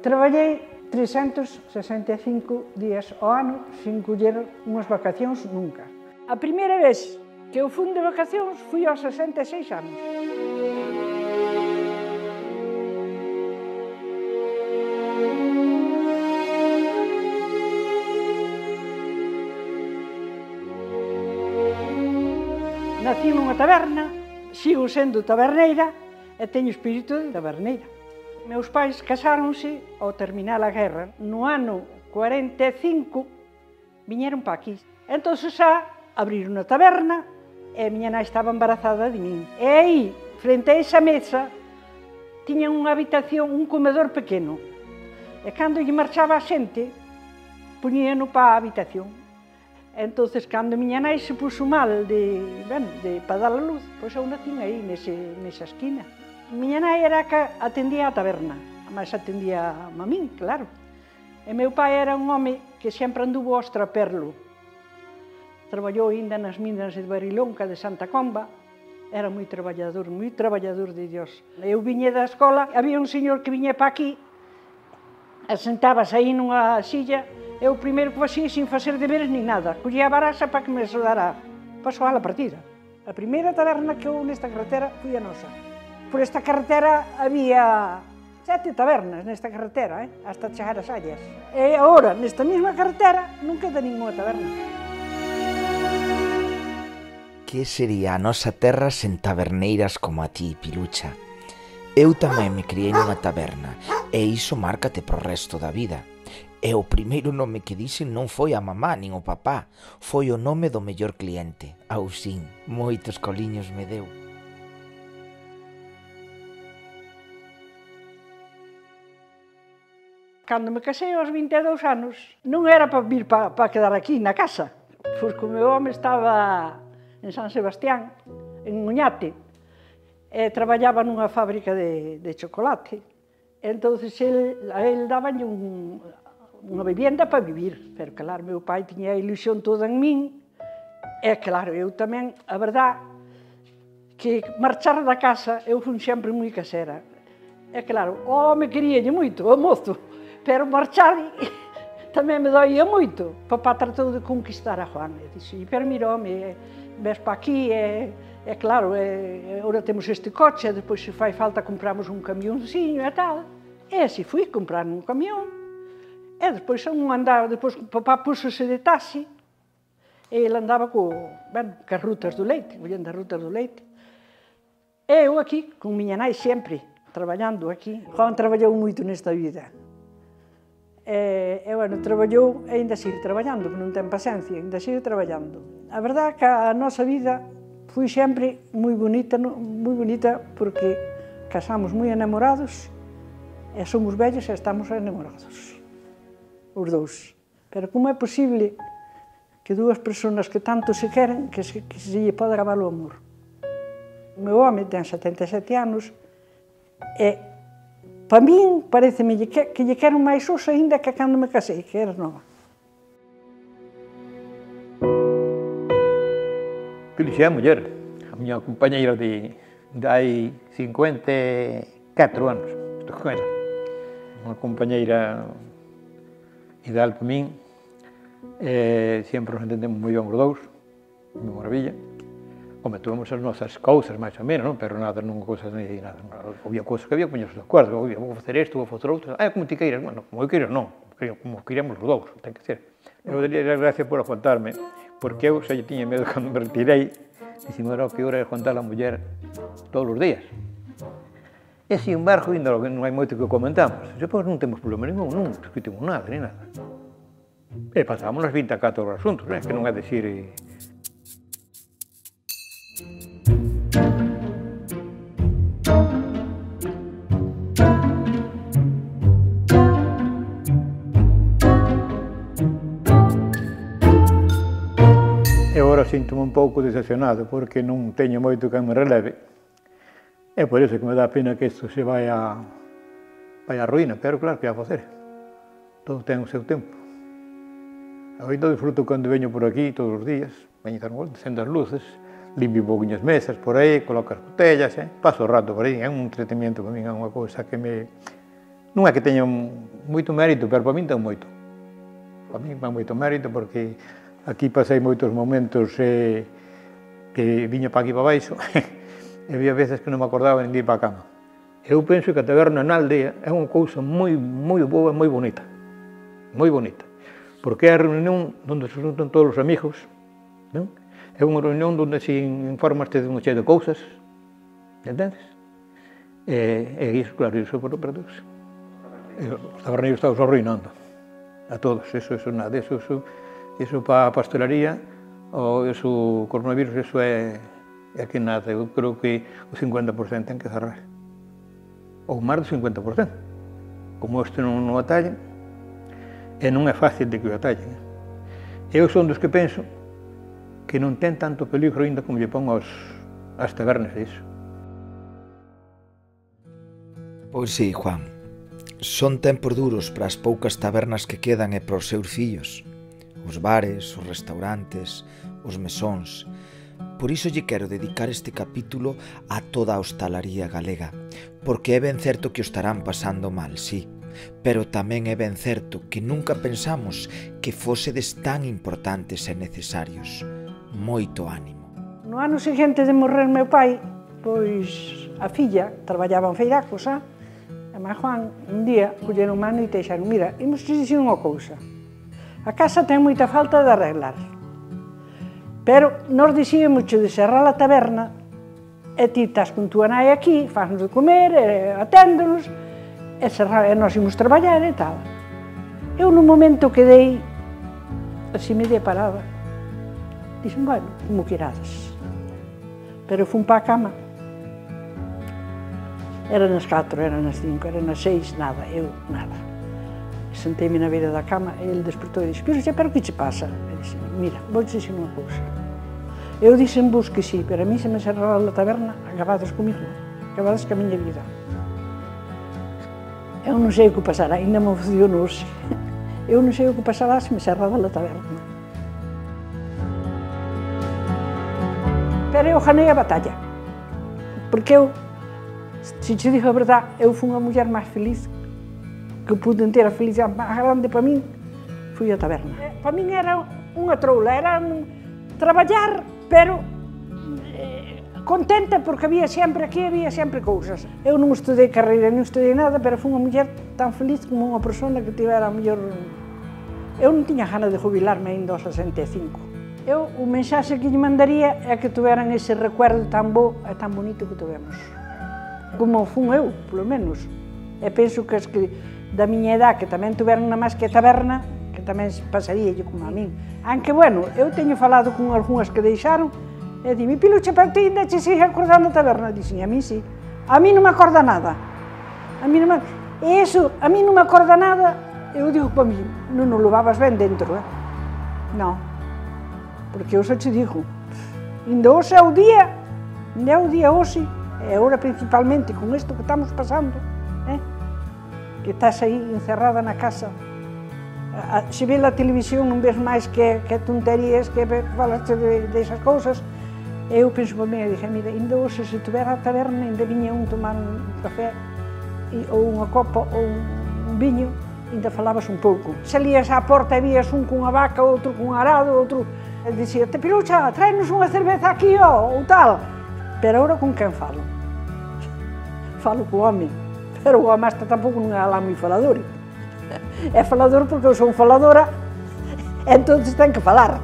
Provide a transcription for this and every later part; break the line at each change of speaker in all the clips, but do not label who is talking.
Traballei 365 días ao ano sin coller unhas vacacións nunca. A primeira vez que eu fui de vacacións fui aos 66 anos. Nací nunha taberna, sigo sendo taberneira e teño espírito de taberneira. Meus pais casáronse ao terminar a guerra. No ano 45 viñeron para aquí. Entón xa abriron unha taberna e a miña nai estaba embarazada de min. E aí, frente a esa mesa, tiñan unha habitación, un comedor pequeno. E cando lle marchaba a xente, poñíano para a habitación. Entón, cando a miña nai se puxo mal para dar a luz, pois eu nacín aí, nesa esquina. Miña nai era a que atendía a taberna, mas atendía a min, claro. E meu pai era un home que sempre anduvo ao extraperlo. Traballou ainda nas minas de Barilonca, de Santa Comba. Era moi traballador de Dios. Eu viñe da escola, había un señor que viña para aquí, sentábase aí nunha silla, eu primeiro que facía sin facer deberes ni nada, collía a baraxa para que me axudara para xogar a partida. A primeira taberna que houve nesta carretera foi a nosa. Por esta carretera había 7 tabernas nesta carretera, hasta chegar as Allas. E agora, nesta mesma carretera, non queda ninguna taberna.
Que sería a nosa terra sen taberneiras como a ti, Pilucha? Eu tamén me criei nunha taberna, e iso márcate pro resto da vida. E o primeiro nome que dixen non foi a mamá nin o papá, foi o nome do mellor cliente, Ausín. Moitos coliños me deu.
Cando me casei aos 22 anos, non era para vir para quedar aquí na casa, porque o meu home estaba en San Sebastián, en Oñate, e traballaba nunha fábrica de chocolate. Entón, a él dabanlle unha vivienda para vivir, pero claro, meu pai tiña a ilusión toda en min, e claro, eu tamén, a verdad, que marchar da casa, eu fui sempre moi casera. E claro, o home queríalle moito, o mozo, pero marchar tamén me doía moito. Papá tratou de conquistar a Juan, e dixo, pero mira, home, ves para aquí, e claro, agora temos este coche, e depois se fai falta compramos un camióncinho e tal. E así fui comprar un camión, e despois un andaba, depois papá púxose de taxi, e ele andaba cas rutas do leite, collendo as rutas do leite. E eu aquí, con miña nai sempre, traballando aquí. Juan traballou moito nesta vida. E, traballou, e ainda sigue traballando, que non ten paciencia, ainda sigue traballando. A verdade que a nosa vida foi sempre moi bonita porque casamos moi enamorados e somos vellos e estamos enamorados, os dous. Pero como é posible que dúas persoas que tanto se queren que se lle pode acabar o amor? O meu home ten 77 anos e para min, pareceme que lle quero máis hoxe ainda que cando me casei, que era nova.
Piluxa é a muller, a miña compañeira de hai 54 anos, estou con ela. Unha compañeira ideal para min, sempre nos entendemos moi ben os dous, moi maravilla. Home, tuvemos as nosas cousas, máis ou menos, non? Pero nada, non cousas ni nada. Había cousas que había, poñerse de acordo. Vou facer isto, vou facer outro. Como ti queiras. Bueno, como eu queiras, non. Como queríamos os dous, ten que ser. Eu daría as gracias por aguantarme, porque eu xa lle tiña medo cando me retirei. Dixeme, o peor era contar a muller todos os días. E, sin embargo, ainda non hai moito que comentamos. Depois non temos problema ningún, non discutimos nada, ni nada. E pasábamos as 24 horas juntos, que non é dicir... E agora sinto-me un pouco decepcionado porque non teño moito que me releve. É por iso que me dá pena que isto se vai a ruína, pero claro, que vai a facer. Todo ten o seu tempo. Ainda disfruto cando veño por aquí todos os días, veño sendo as luces, limpio un pouquinho as mesas por aí, coloco as botellas, paso o rato por aí, é un entretenimento para min, é unha cousa que me... Non é que teña moito mérito, pero para min ten moito. Para min ten moito mérito porque aquí pasei moitos momentos que viña para aquí para baixo e había veces que non me acordaba nin de ir para a cama. Eu penso que a taberna na aldea é unha cousa moi boa, moi bonita, porque é a reunión onde se juntan todos os amigos, non? É unha reunión onde se informaste de unha chea de cousas, entendes? E iso, claro, iso para todos. Os taberneiros estamos arruinando a todos, eso nada, eso para a pastelaría, ou eso coronavirus, eso é que nada, eu creo que o 50% ten que cerrar. Ou máis do 50%. Como este non o atallen, e non é fácil de que o atallen. Eu son dos que penso que non ten tanto peligro ainda como lle pon as tabernas e iso.
Pois sí, Juan. Son tempos duros para as poucas tabernas que quedan e para os seus fillos. Os bares, os restaurantes, os mesóns. Por iso lle quero dedicar este capítulo a toda a hostalaría galega, porque é ben certo que o estarán pasando mal, sí, pero tamén é ben certo que nunca pensamos que fósedes tan importantes e necesarios. Moito ánimo.
No ano seguinte de morrer meu pai, pois a filla traballaba en Feiracos, e máis Juan un día colleron mano e deixaron, mira, imos te dicir unha cousa, a casa ten moita falta de arreglar. Pero nos dixíamos de cerrar a taberna e ti estás con tua nai aquí, faznos de comer, aténdonos, e nós imos traballar e tal. Eu no momento quedei así media parada. Dixen, bueno, como querades. Pero fun para a cama. Eran as 4, eran as 5, eran as 6, nada, eu nada. Sentei-me na beira da cama e ele despertou e dixo, pero que te pasa? E dixen, mira, vou te dixer unha cousa. Eu dixen vos que sí, pero a mí se me cerrara a taberna, acabades comigo, acabades ca miña vida. Eu non sei o que pasará, ainda me funcionou hoxe. Eu non sei o que pasará se me cerrada a taberna. Pero eu ganei a batalla, porque eu, se te digo a verdade, eu fui unha muller máis feliz, que pude ter a felicidade máis grande para min, fui a taberna. Para min era unha troula, era traballar, pero contenta porque había sempre cousas. Eu non estudei carreira, non estudei nada, pero fui unha muller tan feliz como unha persona que tivera a mellor... Eu non tiña gana de jubilarme ainda aos 65. O mensaxe que lle mandaría é que tuveran ese recuerdo tan bo e tan bonito que tivemos. Como fun eu, polo menos. E penso que as que da miña edad, que tamén tuveran na máis que a taberna, que tamén pasaríalle como a min. Aunque, bueno, eu teño falado con algunhas que deixaron, e di, mi Pilucha, pero ti ainda che sigue acordando a taberna? Dixen, a mí sí. A mí non me acorda nada. E iso, a mí non me acorda nada, eu digo para mí, non o levabas ben dentro, Non. Porque eu xa te digo, ainda hoxe é o día hoxe, e agora principalmente con isto que estamos pasando, que estás aí encerrada na casa, se vê a televisión non ves máis que tonterías, que falaste desas cousas. Eu penso para mí e dixen, mira, ainda hoxe se tuvera a taberna, ainda viña un tomar un café, ou unha copa, ou un viño, ainda falabas un pouco. Salías á porta e vías un cunha vaca, outro cun arado, outro... Dicía, te Pilucha, tráenos unha cerveza aquí, ou tal. Pero agora con quen falo? Falo co home, pero o home hasta tampouco non é alá moi falador. É falador porque eu son faladora, entón ten que falar.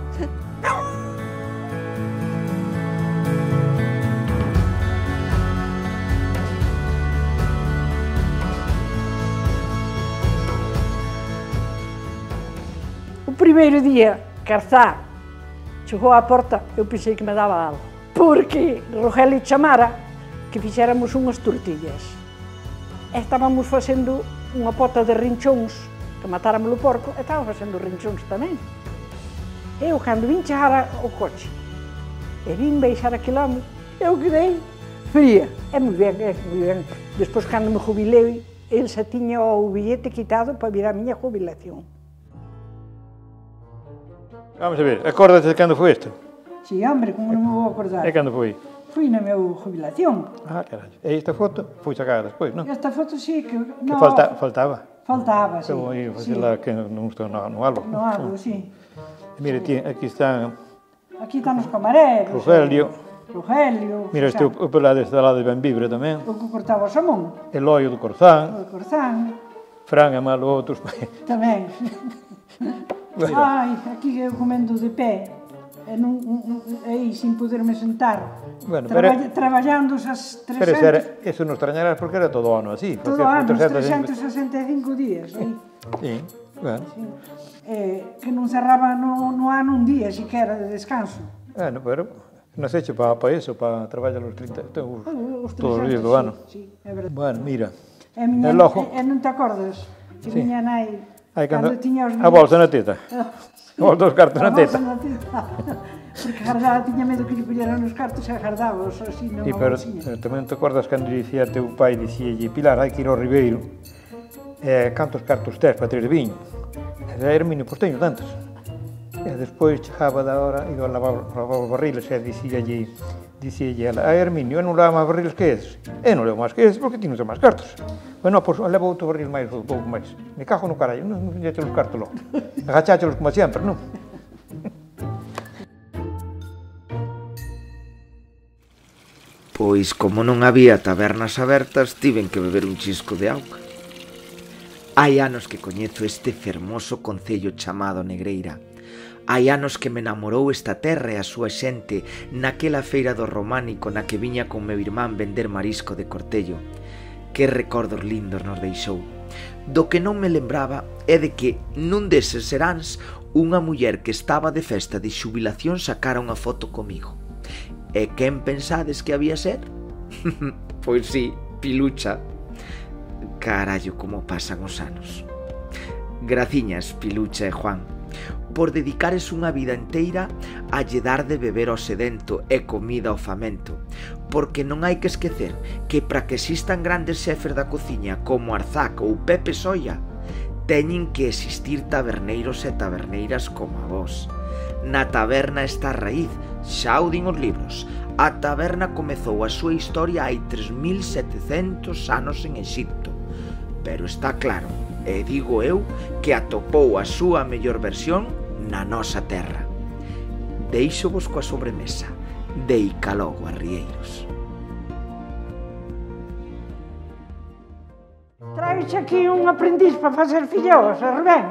O primeiro día que Arzá chegou á porta, eu pensei que me daba algo. Porque Rogelio chamara que fixéramos unhas tortillas. Estábamos facendo unha pota de rinchóns, que matáramos o porco, e estábamos facendo rinchóns tamén. Eu, cando vin chegar ao coche, e vin baixar aquel home, eu quedei fría. É moi ben, é moi ben. Despois, cando me jubilei, el xa tiña o billete quitado para vir a miña jubilación.
Vamos a ver, acórdate de cando foi isto?
Si, hombre, como non me vou acordar.
E cando foi?
Fui na minha jubilación.
Ah, caralho. E esta foto foi sacada despois, non?
Esta foto sí que...
Que
No,
faltaba.
faltaba, sí.
Como aí,
Sí.
facela que non estou no álbum.
No álbum, sí.
Mira, aquí están
Aquí están os camareros.
Rogelio.
Rogelio.
Mira, este o pelado está lá de Benvibre tamén.
O que cortaba o xamón.
Eloio do Corzán.
O Corzán.
Fran e malo outros.
Tamén.
Bueno.
Ai, aquí eu comendo de pé. E non, aí, sin poderme sentar.
Bueno,
traballando esas 300...
Pero eso non extrañarás porque era todo ano así.
Todo ano, 365 días. Aí.
Sí, bueno.
Sí. Que non cerraba no ano un día, siquera, de descanso.
Bueno, pero nos hecho para eso, para traballar os 30,
Os
todos os días do ano.
Sí, é verdade.
Bueno, mira,
E
logo.
non te acordas que
Sí.
miña nai,
Aí
cando tiña os
a bolsa na teta. Os dos cartos na
A bolsa
teta.
na teta. Porque gardaba, tiña medo que lle pulleran os cartos e gardábaos así nunha
E pero
bolsiña.
tamén te acordas cando dicía teu pai, dicíalle, Pilar, hai que ir ao Ribeiro, cantos cartos tes para ter de viño? E de Herminio, pois teño tantos. E despois chegaba da hora, iba a lavar os barriles e dicíalle ela, a Herminio, eu non lavo máis barriles que eses. E non levo máis que eses porque ti non ten máis cartos. Bueno, pois levo outro barril máis, ou pouco máis. Me cago no carallo, non lle os cartos logo. Agacháchelos como sempre, non?
Pois, como non había tabernas abertas, tiven que beber un chisco de auga. Hai anos que coñezo este fermoso concello chamado Negreira. Hai anos que me namorou esta terra e a súa xente naquela feira do Románico na que viña con meu irmán vender marisco de Cortello. Que recordos lindos nos deixou. Do que non me lembraba é de que nun deses seráns unha muller que estaba de festa de xubilación sacara unha foto comigo. E quen pensades que había ser? Pois sí, Pilucha. Carallo, como pasan os anos. Graciñas, Pilucha e Juan, por dedicares unha vida inteira a lle dar de beber ao sedento e comida ao famento, porque non hai que esquecer que para que existan grandes xefes da cociña como Arzac ou Pepe Solla, teñen que existir taberneiros e taberneiras como a vos. Na taberna está a raíz, xa o din os libros. A taberna comezou a súa historia hai 3700 anos en Exipto, pero está claro, e digo eu, que atopou a súa mellor versión na nosa terra. Deixo-vos coa sobremesa. Deica logo, arrieiros.
Traes aquí un aprendiz para facer fillós, Rubén?